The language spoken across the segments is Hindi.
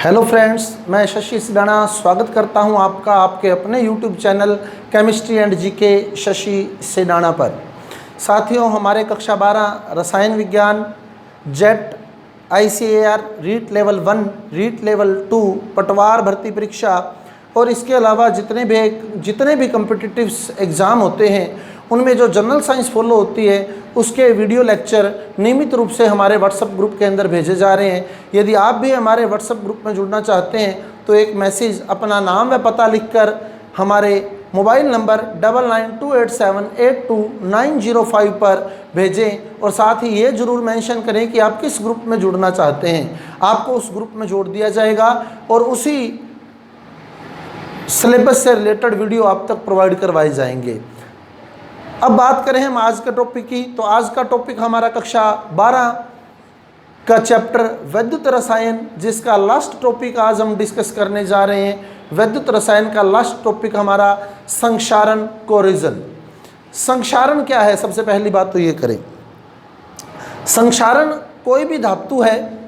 हेलो फ्रेंड्स, मैं शशि सिडाना स्वागत करता हूं आपका आपके अपने YouTube channel chemistry and GK Shashi Sidana पर। साथियों, हमारे कक्षा 12 रसायन विज्ञान JET ICAR REET level 1 REET level 2 पटवार भर्ती परीक्षा और इसके अलावा जितने भी कॉम्पिटिटिव एग्ज़ाम होते हैं उनमें जो जनरल साइंस फॉलो होती है उसके वीडियो लेक्चर नियमित रूप से हमारे व्हाट्सएप ग्रुप के अंदर भेजे जा रहे हैं। यदि आप भी हमारे व्हाट्सएप ग्रुप में जुड़ना चाहते हैं तो एक मैसेज अपना नाम व पता लिखकर हमारे मोबाइल नंबर 9928782905 पर भेजें और साथ ही ये ज़रूर मेंशन करें कि आप किस ग्रुप में जुड़ना चाहते हैं। आपको उस ग्रुप में जोड़ दिया जाएगा और उसी सिलेबस से रिलेटेड वीडियो आप तक प्रोवाइड करवाए जाएंगे। अब बात करें हम आज के टॉपिक की, तो आज का टॉपिक हमारा कक्षा 12 का चैप्टर वैद्युत रसायन, जिसका लास्ट टॉपिक आज हम डिस्कस करने जा रहे हैं। वैद्युत रसायन का लास्ट टॉपिक हमारा संक्षारण कोरिजन। संक्षारण क्या है, सबसे पहली बात तो ये करें। संक्षारण कोई भी धातु है,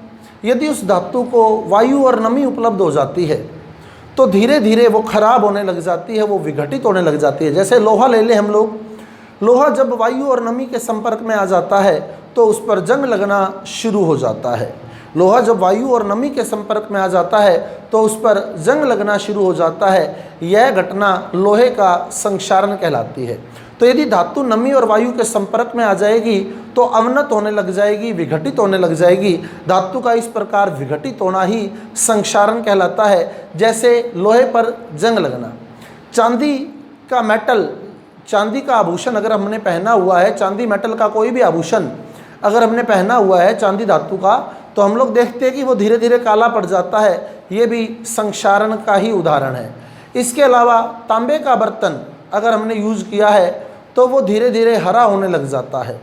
यदि उस धातु को वायु और नमी उपलब्ध हो जाती है तो धीरे धीरे वो खराब होने लग जाती है, वो विघटित होने लग जाती है। जैसे लोहा ले लें हम लोग, लोहा जब वायु और नमी के संपर्क में आ जाता है तो उस पर जंग लगना शुरू हो जाता है। लोहा जब वायु और नमी के संपर्क में आ जाता है तो उस पर जंग लगना शुरू हो जाता है। यह घटना लोहे का संक्षारण कहलाती है। तो यदि धातु नमी और वायु के संपर्क में आ जाएगी तो अवनत होने लग जाएगी, विघटित होने लग जाएगी। धातु का इस प्रकार विघटित होना ही संक्षारण कहलाता है। जैसे लोहे पर जंग लगना, चांदी का मेटल, चांदी का आभूषण अगर हमने पहना हुआ है, चांदी मेटल का कोई भी आभूषण अगर हमने पहना हुआ है चांदी धातु का, तो हम लोग देखते हैं कि वो धीरे धीरे काला पड़ जाता है। ये भी संक्षारण का ही उदाहरण है। इसके अलावा तांबे का बर्तन अगर हमने यूज़ किया है तो वो धीरे धीरे हरा होने लग जाता है।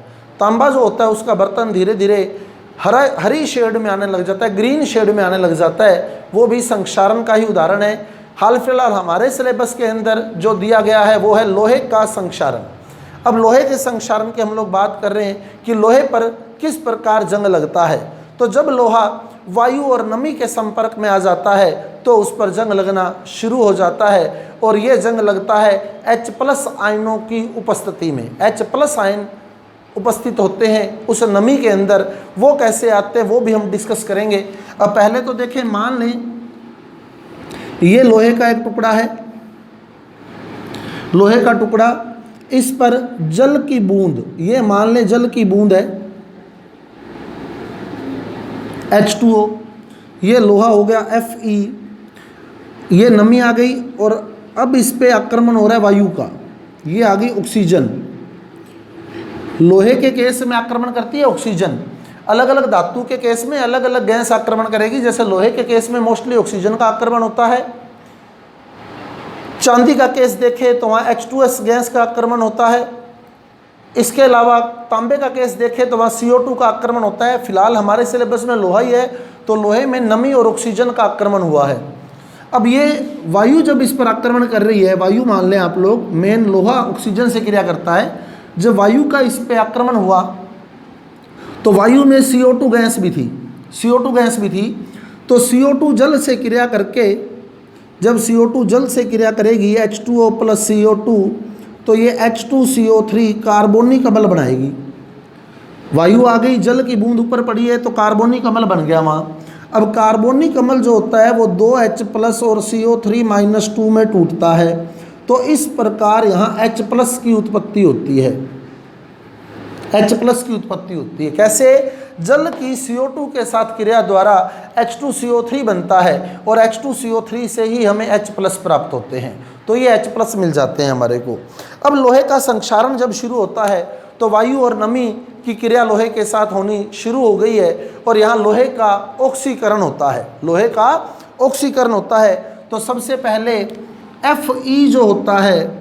तांबा जो होता है उसका बर्तन धीरे धीरे हरी शेड में आने लग जाता है, ग्रीन शेड में आने लग जाता है। वो भी संक्षारण का ही उदाहरण है। हाल फिलहाल हमारे सिलेबस के अंदर जो दिया गया है वो है लोहे का संक्षारण। अब लोहे के संक्षारण की हम लोग बात कर रहे हैं कि लोहे पर किस प्रकार जंग लगता है। तो जब लोहा वायु और नमी के संपर्क में आ जाता है तो उस पर जंग लगना शुरू हो जाता है और ये जंग लगता है H+ आयनों की उपस्थिति में। H+ आयन उपस्थित होते हैं उस नमी के अंदर। वो कैसे आते हैं वो भी हम डिस्कस करेंगे। अब पहले तो देखें, मान लें ये लोहे का एक टुकड़ा है, लोहे का टुकड़ा, इस पर जल की बूंद, ये मान लें जल की बूंद है H2O, ये लोहा हो गया Fe, ये नमी आ गई और अब इस पे आक्रमण हो रहा है वायु का, ये आ गई ऑक्सीजन। लोहे के केस में आक्रमण करती है ऑक्सीजन, अलग अलग धातु के केस में अलग अलग गैस आक्रमण करेगी। जैसे लोहे के केस में मोस्टली ऑक्सीजन का आक्रमण होता है। चांदी का केस देखें तो वहाँ H2S गैस का आक्रमण होता है। इसके अलावा तांबे का केस देखें तो वहाँ CO2 का आक्रमण होता है। फिलहाल हमारे सिलेबस में लोहा ही है तो लोहे में नमी और ऑक्सीजन का आक्रमण हुआ है। अब ये वायु जब इस पर आक्रमण कर रही है, वायु मान लें आप लोग, मेन लोहा ऑक्सीजन से क्रिया करता है। जब वायु का इस पर आक्रमण हुआ तो वायु में CO2 गैस भी थी, CO2 गैस भी थी। तो CO2 जल से क्रिया करके, जब CO2 जल से क्रिया करेगी H2O + CO2 तो ये H2CO3 कार्बोनिक अम्ल बनाएगी। वायु आ गई, जल की बूंद ऊपर पड़ी है तो कार्बोनिक अम्ल बन गया वहाँ। अब कार्बोनिक अम्ल जो होता है वो 2H+ और CO3- 2 में टूटता है। तो इस प्रकार यहाँ H+ की उत्पत्ति होती है। H+ की उत्पत्ति होती है कैसे? जल की CO2 के साथ क्रिया द्वारा H2CO3 बनता है और H2CO3 से ही हमें H+ प्राप्त होते हैं। तो ये H+ मिल जाते हैं हमारे को। अब लोहे का संक्षारण जब शुरू होता है तो वायु और नमी की क्रिया लोहे के साथ होनी शुरू हो गई है और यहाँ लोहे का ऑक्सीकरण होता है। लोहे का ऑक्सीकरण होता है तो सबसे पहले Fe जो होता है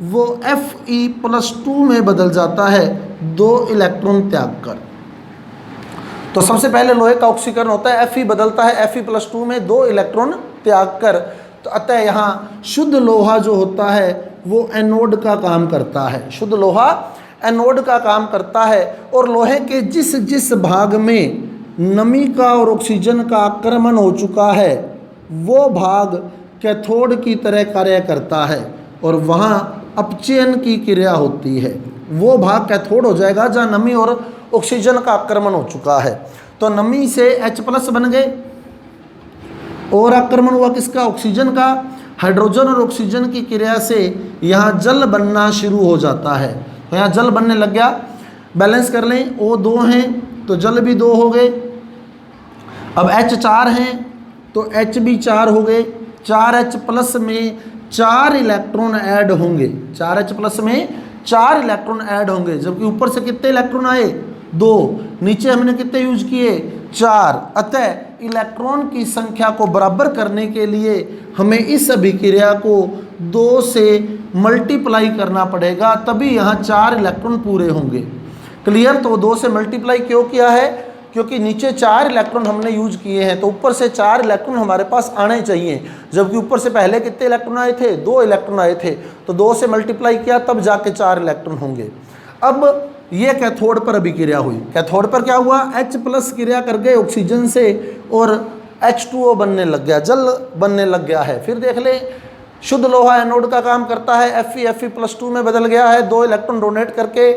वो Fe+2 में बदल जाता है 2 इलेक्ट्रॉन त्याग कर। तो सबसे पहले लोहे का ऑक्सीकरण होता है, Fe बदलता है Fe+2 में 2 इलेक्ट्रॉन त्याग कर। तो अतः यहाँ शुद्ध लोहा जो होता है वो एनोड का काम करता है। शुद्ध लोहा एनोड का काम करता है और लोहे के जिस जिस भाग में नमी का और ऑक्सीजन का आक्रमण हो चुका है वो भाग कैथोड की तरह कार्य करता है और वहाँ अपचयन की क्रिया होती है। वो भाग कैथोड हो जाएगा जहाँ नमी और ऑक्सीजन का आक्रमण हो चुका है। तो नमी से H+ बन गए और आक्रमण हुआ किसका? ऑक्सीजन का। हाइड्रोजन और ऑक्सीजन की क्रिया से यहाँ जल बनना शुरू हो जाता है। तो यहाँ जल बनने लग गया। बैलेंस कर लें, O2 हैं तो जल भी 2 हो गए। अब H4 हैं तो H भी 4 हो गए। 4H+ में 4 इलेक्ट्रॉन ऐड होंगे। 4H+ में 4 इलेक्ट्रॉन ऐड होंगे, जबकि ऊपर से कितने इलेक्ट्रॉन आए? 2। नीचे हमने कितने यूज किए? 4। अतः इलेक्ट्रॉन की संख्या को बराबर करने के लिए हमें इस अभिक्रिया को 2 से मल्टीप्लाई करना पड़ेगा, तभी यहाँ 4 इलेक्ट्रॉन पूरे होंगे। क्लियर? तो 2 से मल्टीप्लाई क्यों किया है? क्योंकि नीचे 4 इलेक्ट्रॉन हमने यूज किए हैं, तो ऊपर से 4 इलेक्ट्रॉन हमारे पास आने चाहिए, जबकि ऊपर से पहले कितने इलेक्ट्रॉन आए थे? 2 इलेक्ट्रॉन आए थे। तो 2 से मल्टीप्लाई किया तब जाके 4 इलेक्ट्रॉन होंगे। अब ये कैथोड पर अभिक्रिया हुई। कैथोड पर क्या हुआ? H+ क्रिया कर गए ऑक्सीजन से और H2O बनने लग गया, जल बनने लग गया है। फिर देख ले, शुद्ध लोहा एनोड का काम करता है, Fe+2 में बदल गया है 2 इलेक्ट्रॉन डोनेट करके।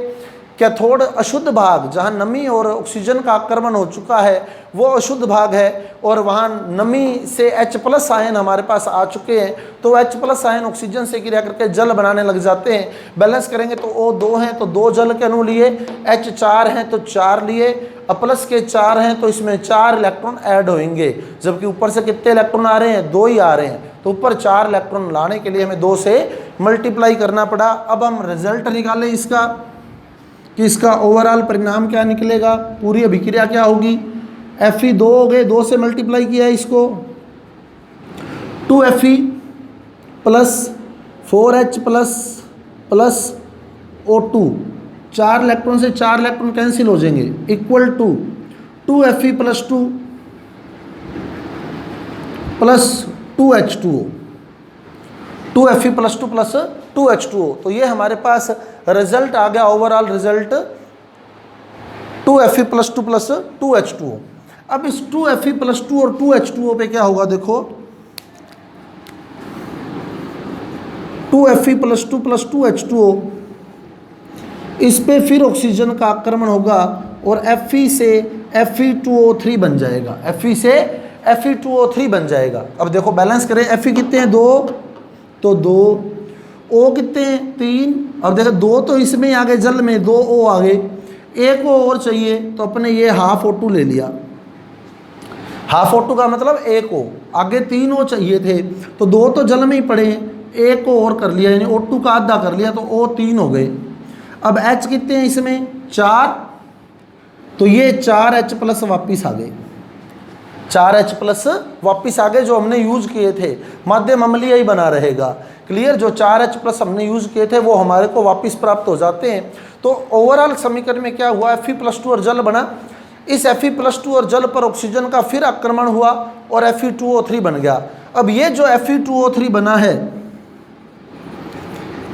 कैथोड अशुद्ध भाग, जहाँ नमी और ऑक्सीजन का आक्रमण हो चुका है, वो अशुद्ध भाग है और वहाँ नमी से H+ आयन हमारे पास आ चुके हैं, तो H+ आयन ऑक्सीजन से क्रिया करके जल बनाने लग जाते हैं। बैलेंस करेंगे तो O2 हैं तो 2 जल के अणु लिए, H4 हैं तो 4 लिए, प्लस के 4 हैं तो इसमें 4 इलेक्ट्रॉन ऐड होंगे, जबकि ऊपर से कितने इलेक्ट्रॉन आ रहे हैं? 2 ही आ रहे हैं। तो ऊपर 4 इलेक्ट्रॉन लाने के लिए हमें 2 से मल्टीप्लाई करना पड़ा। अब हम रिजल्ट निकालें इसका कि इसका ओवरऑल परिणाम क्या निकलेगा, पूरी अभिक्रिया क्या होगी। Fe2 हो गए, 2 से मल्टीप्लाई किया है इसको, 2Fe plus 4H plus O2, 4 electron से 4 इलेक्ट्रॉन कैंसिल हो जाएंगे, equal to 2Fe+2 plus 2H2O, 2Fe+2 plus 2H2O। तो ये हमारे पास रिजल्ट आ गया, overall result 2Fe+2 plus 2H2O। अब इस 2Fe+2 और 2H2O पे क्या होगा? देखो, 2Fe+2 प्लस 2H2O, इस पे फिर ऑक्सीजन का आक्रमण होगा और Fe से Fe2O3 बन जाएगा। Fe से Fe2O3 बन जाएगा। अब देखो बैलेंस करें, Fe कितने हैं? 2, तो 2, O कितने हैं? 3। अब देखो 2 तो इसमें आ गए, जल में 2 O आ गए, 1 O और चाहिए, तो अपने ये हाफ O2 ले लिया। हाफ O2 का मतलब 1 O, आगे 3 O चाहिए थे, तो 2 तो जल में ही पड़े हैं, 1 O और कर लिया, यानी O2 का आधा कर लिया, तो O 3 हो गए। अब H कितने हैं इसमें? 4, तो ये 4H+ वापिस आ गए, 4H+ वापिस आ गए, जो हमने यूज किए थे। माध्यम अम्लीय ही बना रहेगा। क्लियर? जो 4H+ हमने यूज किए थे वो हमारे को वापिस प्राप्त हो जाते हैं। तो ओवरऑल समीकरण में क्या हुआ? Fe+2 और जल बना। इस Fe+2 और जल पर ऑक्सीजन का फिर आक्रमण हुआ और Fe2O3 बन गया। अब ये जो Fe2O3 बना है,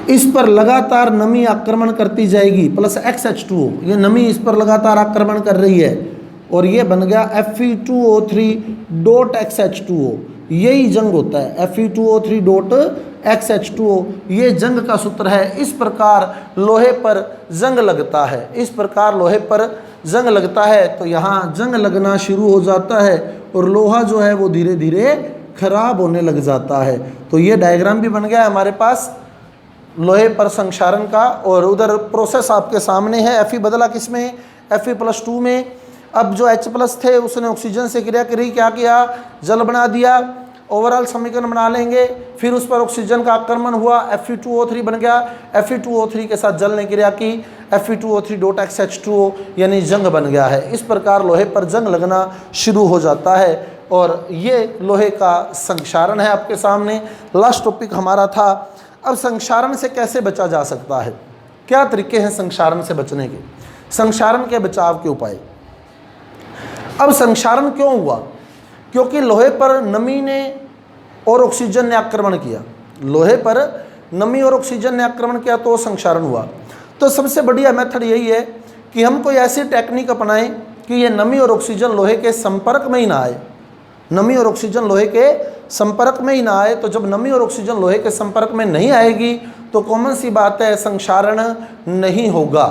इस पर लगातार नमी आक्रमण करती जाएगी, प्लस XH2O, ये नमी इस पर लगातार आक्रमण कर रही है और ये बन गया Fe2O3.XH2O। यही जंग होता है, Fe2O3.XH2O, ये जंग का सूत्र है। इस प्रकार लोहे पर जंग लगता है, इस प्रकार लोहे पर जंग लगता है, तो यहाँ जंग लगना शुरू हो जाता है और लोहा जो है वो धीरे धीरे खराब होने लग जाता है। तो ये डायग्राम भी बन गया हमारे पास लोहे पर संक्षारण का, और उधर प्रोसेस आपके सामने है। Fe बदला किस में? Fe+2 में। अब जो H+ थे उसने ऑक्सीजन से क्रिया करी, क्या किया? जल बना दिया। ओवरऑल समीकरण बना लेंगे, फिर उस पर ऑक्सीजन का आक्रमण हुआ, Fe2O3 बन गया। Fe2O3 के साथ जल ने क्रिया की, Fe2O3.XH2O, यानी जंग बन गया है। इस प्रकार लोहे पर जंग लगना शुरू हो जाता है और ये लोहे का संक्षारण है आपके सामने। लास्ट टॉपिक हमारा था। अब संक्षारण से कैसे बचा जा सकता है, क्या तरीके हैं संक्षारण से बचने के, संक्षारण के बचाव के उपाय। अब संक्षारण क्यों हुआ? क्योंकि लोहे पर नमी ने और ऑक्सीजन ने आक्रमण किया, लोहे पर नमी और ऑक्सीजन ने आक्रमण किया तो संक्षारण हुआ। तो सबसे बढ़िया मेथड यही है कि हम कोई ऐसी टेक्निक अपनाएं कि ये नमी और ऑक्सीजन लोहे के संपर्क में ही ना आए, नमी और ऑक्सीजन लोहे के संपर्क में ही ना आए, तो जब नमी और ऑक्सीजन लोहे के संपर्क में नहीं आएगी तो कॉमन सी बात है संक्षारण नहीं होगा।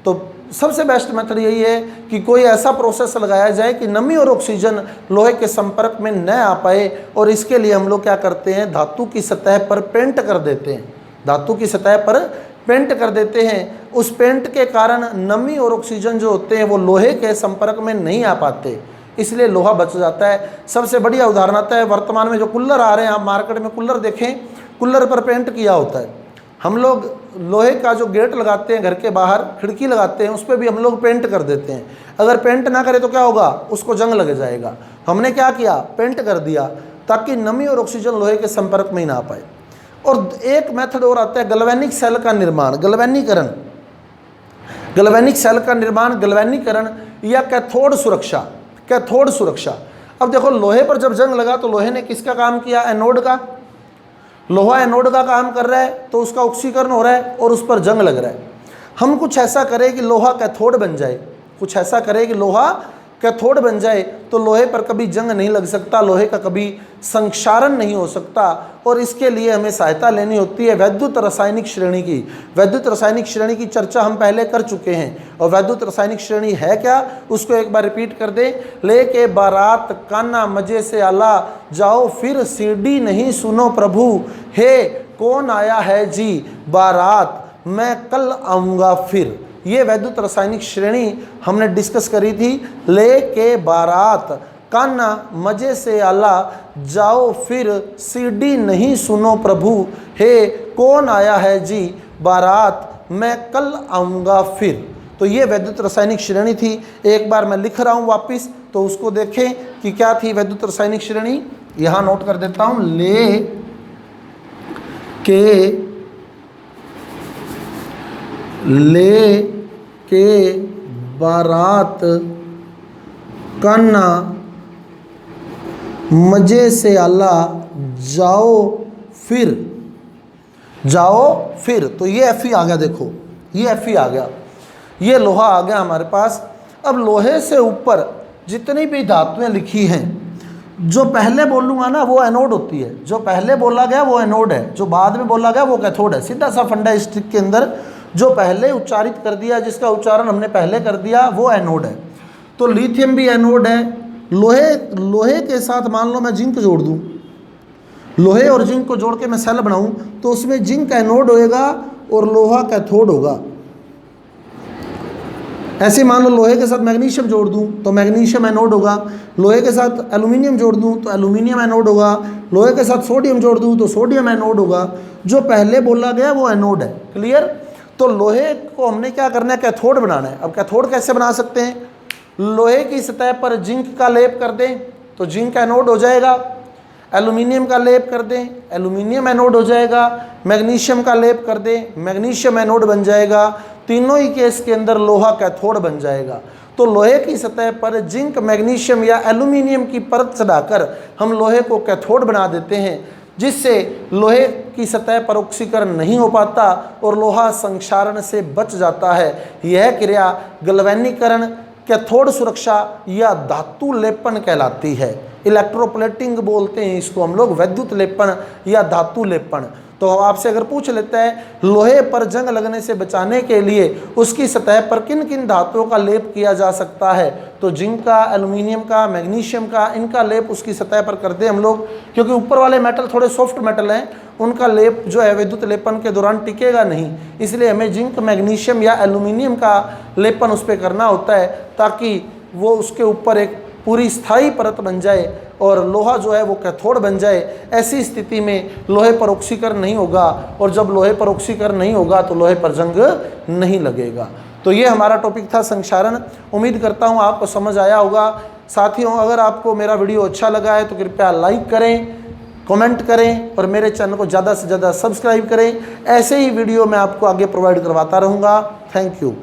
तो सबसे बेस्ट मेथड यही है कि कोई ऐसा प्रोसेस लगाया जाए कि नमी और ऑक्सीजन लोहे के संपर्क में न आ पाए, और इसके लिए हम लोग क्या करते हैं, धातु की सतह पर पेंट कर देते हैं। धातु की सतह पर पेंट कर देते हैं। उस पेंट के कारण नमी और ऑक्सीजन जो होते हैं वो लोहे के संपर्क में नहीं आ पाते, इसलिए लोहा बच जाता है। सबसे बढ़िया उदाहरण आता है वर्तमान में जो कूलर आ रहे हैं, आप मार्केट में कूलर देखें, कूलर पर पेंट किया होता है। हम लोग लोहे का जो गेट लगाते हैं घर के बाहर, खिड़की लगाते हैं, उस पर भी हम लोग पेंट कर देते हैं। अगर पेंट ना करें तो क्या होगा, उसको जंग लग जाएगा। हमने क्या किया, पेंट कर दिया ताकि नमी और ऑक्सीजन लोहे के संपर्क में ही ना आ पाए। और एक मेथड और आता है गैल्वेनिक सेल का निर्माण, गैल्वेनीकरण। गैल्वेनिक सेल का निर्माण, गैल्वेनीकरण या कैथोड सुरक्षा। कैथोड सुरक्षा, अब देखो लोहे पर जब जंग लगा तो लोहे ने किसका काम किया, एनोड का। लोहा एनोड का काम कर रहा है तो उसका ऑक्सीकरण हो रहा है और उस पर जंग लग रहा है। हम कुछ ऐसा करें कि लोहा कैथोड बन जाए, कुछ ऐसा करें कि लोहा कैथोड बन जाए, तो लोहे पर कभी जंग नहीं लग सकता, लोहे का कभी संक्षारण नहीं हो सकता। और इसके लिए हमें सहायता लेनी होती है वैद्युत रासायनिक श्रेणी की। वैद्युत रासायनिक श्रेणी की चर्चा हम पहले कर चुके हैं, और वैद्युत रासायनिक श्रेणी है क्या, उसको एक बार रिपीट कर दे। लेके बारात कान्हा मजे से आला, जाओ फिर सीडी नहीं सुनो प्रभु, हे कौन आया है जी बारात, मैं कल आऊँगा फिर। ये वैद्युत रासायनिक श्रेणी हमने डिस्कस करी थी। ले के बारात कान्हा मजे से आला, जाओ फिर सीडी नहीं सुनो प्रभु, हे कौन आया है जी बारात, मैं कल आऊँगा फिर। तो ये वैद्युत रासायनिक श्रेणी थी। एक बार मैं लिख रहा हूँ वापिस, तो उसको देखें कि क्या थी वैद्युत रासायनिक श्रेणी। यहाँ नोट कर देता हूँ, ले के बारात कान्हा मजे से आला, जाओ फिर। तो ये एफी आ गया, देखो ये एफी आ गया, ये लोहा आ गया हमारे पास। अब लोहे से ऊपर जितनी भी धातुएं लिखी हैं, जो पहले बोलूँगा ना वो एनोड होती है, जो पहले बोला गया वो एनोड है, जो बाद में बोला गया वो कैथोड है। सीधा सा फंडा इस ट्रिक के अंदर, जो पहले उच्चारित कर दिया, जिसका उच्चारण हमने पहले कर दिया, वो एनोड है। तो लिथियम भी एनोड है। लोहे के साथ मान लो मैं जिंक जोड़ दूं, लोहे और जिंक को जोड़ के मैं सेल बनाऊं, तो उसमें जिंक एनोड होएगा और लोहा कैथोड होगा। ऐसे मान लो लोहे के साथ मैग्नीशियम जोड़ दूं तो मैग्नीशियम एनोड होगा, लोहे के साथ एल्यूमिनियम जोड़ दूं तो एल्यूमिनियम एनोड होगा, लोहे के साथ सोडियम जोड़ दूं तो सोडियम एनोड होगा। जो पहले बोला गया वो एनोड है। क्लियर। तो लोहे को हमने क्या करना है, कैथोड बनाना है। अब कैथोड कैसे बना सकते हैं, लोहे की सतह पर जिंक का लेप कर दें तो जिंक एनोड हो जाएगा, एल्यूमिनियम का लेप कर दें एल्यूमिनियम एनोड हो जाएगा, मैग्नीशियम का लेप कर दें मैग्नीशियम एनोड बन जाएगा। तीनों ही केस के अंदर लोहा कैथोड बन जाएगा। तो लोहे की सतह पर जिंक, मैग्नीशियम या एल्यूमिनियम की परत चढ़ाकर हम लोहे को कैथोड बना देते हैं, जिससे लोहे की सतह पर ऑक्सीकरण नहीं हो पाता और लोहा संक्षारण से बच जाता है। यह क्रिया गैल्वेनीकरण, कैथोड सुरक्षा या धातु लेपन कहलाती है। इलेक्ट्रोप्लेटिंग बोलते हैं इसको हम लोग, विद्युत लेपन या धातु लेपन। तो आपसे अगर पूछ लेता है लोहे पर जंग लगने से बचाने के लिए उसकी सतह पर किन किन धातुओं का लेप किया जा सकता है, तो जिंक का, एल्यूमिनियम का, मैग्नीशियम का, इनका लेप उसकी सतह पर कर दें हम लोग, क्योंकि ऊपर वाले मेटल थोड़े सॉफ्ट मेटल हैं, उनका लेप जो है विद्युत लेपन के दौरान टिकेगा नहीं। इसलिए हमें जिंक, मैग्नीशियम या एल्यूमिनियम का लेपन उस पर करना होता है, ताकि वो उसके ऊपर एक पूरी स्थायी परत बन जाए और लोहा जो है वो कैथोड बन जाए। ऐसी स्थिति में लोहे पर ऑक्सीकरण नहीं होगा, और जब लोहे पर ऑक्सीकरण नहीं होगा तो लोहे पर जंग नहीं लगेगा। तो ये हमारा टॉपिक था संक्षारण। उम्मीद करता हूँ आपको समझ आया होगा। साथियों, अगर आपको मेरा वीडियो अच्छा लगा है तो कृपया लाइक करें, कमेंट करें और मेरे चैनल को ज़्यादा से ज़्यादा सब्सक्राइब करें। ऐसे ही वीडियो मैं आपको आगे प्रोवाइड करवाता रहूँगा। Thank you.